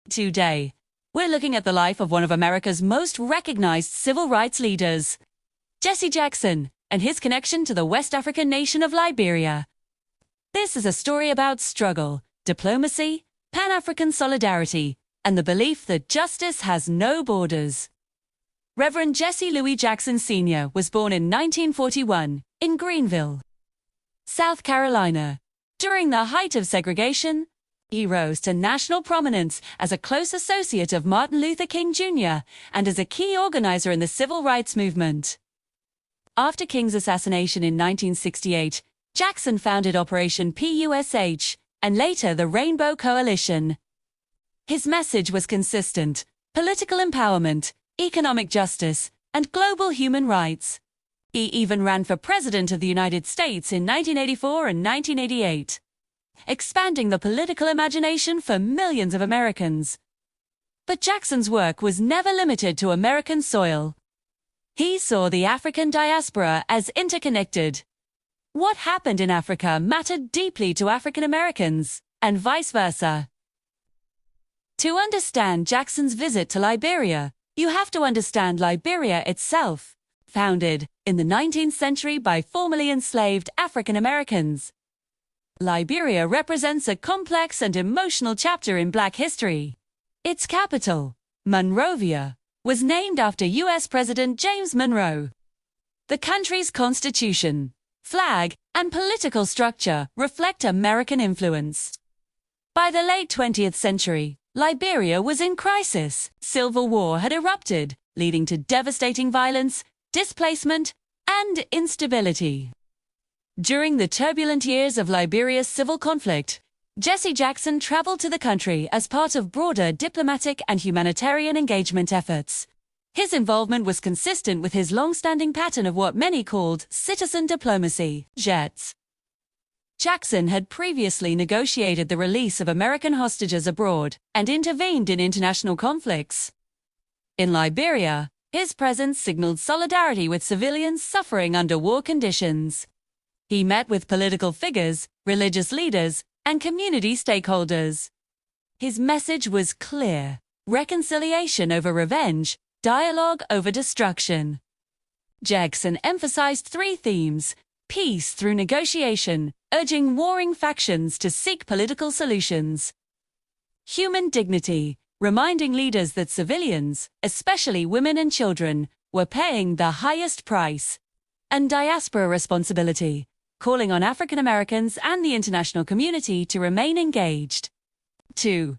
Today, we're looking at the life of one of America's most recognized civil rights leaders, Jesse Jackson, and his connection to the West African nation of Liberia. This is a story about struggle, diplomacy, Pan-African solidarity, and the belief that justice has no borders. Reverend Jesse Louis Jackson Sr. was born in 1941 in Greenville, South Carolina. During the height of segregation, he rose to national prominence as a close associate of Martin Luther King Jr. and as a key organizer in the civil rights movement. After King's assassination in 1968, Jackson founded Operation PUSH and later the Rainbow Coalition. His message was consistent: political empowerment, economic justice, and global human rights. He even ran for President of the United States in 1984 and 1988. Expanding the political imagination for millions of Americans. But Jackson's work was never limited to American soil. He saw the African diaspora as interconnected. What happened in Africa mattered deeply to African Americans, and vice versa. To understand Jackson's visit to Liberia, you have to understand Liberia itself, founded in the 19th century by formerly enslaved African Americans. Liberia represents a complex and emotional chapter in Black history. Its capital, Monrovia, was named after U.S. President James Monroe. The country's constitution, flag, and political structure reflect American influence. By the late 20th century, Liberia was in crisis. Civil war had erupted, leading to devastating violence, displacement, and instability. During the turbulent years of Liberia's civil conflict, Jesse Jackson traveled to the country as part of broader diplomatic and humanitarian engagement efforts. His involvement was consistent with his long-standing pattern of what many called citizen diplomacy, JETS. Jackson had previously negotiated the release of American hostages abroad and intervened in international conflicts. In Liberia, his presence signaled solidarity with civilians suffering under war conditions. He met with political figures, religious leaders, and community stakeholders. His message was clear: reconciliation over revenge, dialogue over destruction. Jackson emphasized three themes: peace through negotiation, urging warring factions to seek political solutions; human dignity, reminding leaders that civilians, especially women and children, were paying the highest price; and diaspora responsibility, calling on African Americans and the international community to remain engaged. 2.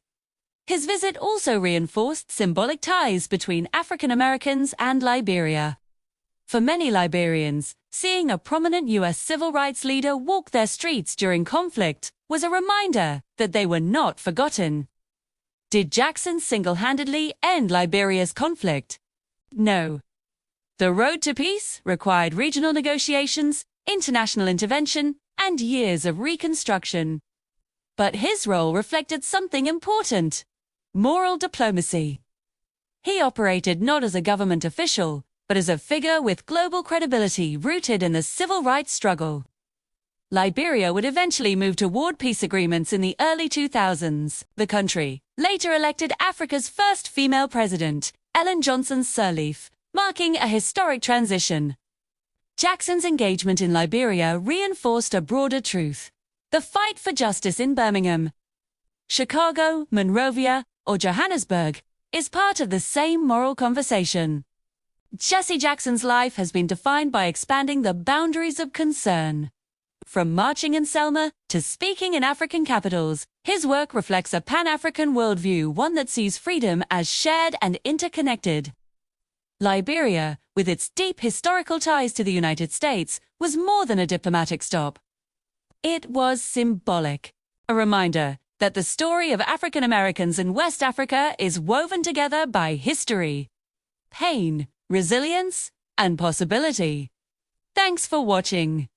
His visit also reinforced symbolic ties between African Americans and Liberia. For many Liberians, seeing a prominent U.S. civil rights leader walk their streets during conflict was a reminder that they were not forgotten. Did Jackson single-handedly end Liberia's conflict? No. The road to peace required regional negotiations, international intervention, and years of reconstruction. But his role reflected something important: moral diplomacy. He operated not as a government official, but as a figure with global credibility rooted in the civil rights struggle. Liberia would eventually move toward peace agreements in the early 2000s. The country later elected Africa's first female president, Ellen Johnson Sirleaf, marking a historic transition. Jackson's engagement in Liberia reinforced a broader truth: the fight for justice in Birmingham, Chicago, Monrovia, or Johannesburg is part of the same moral conversation. Jesse Jackson's life has been defined by expanding the boundaries of concern. From marching in Selma to speaking in African capitals, his work reflects a Pan-African worldview, one that sees freedom as shared and interconnected. Liberia, with its deep historical ties to the United States, was more than a diplomatic stop. It was symbolic, a reminder that the story of African Americans in West Africa is woven together by history, pain, resilience, and possibility. Thanks for watching.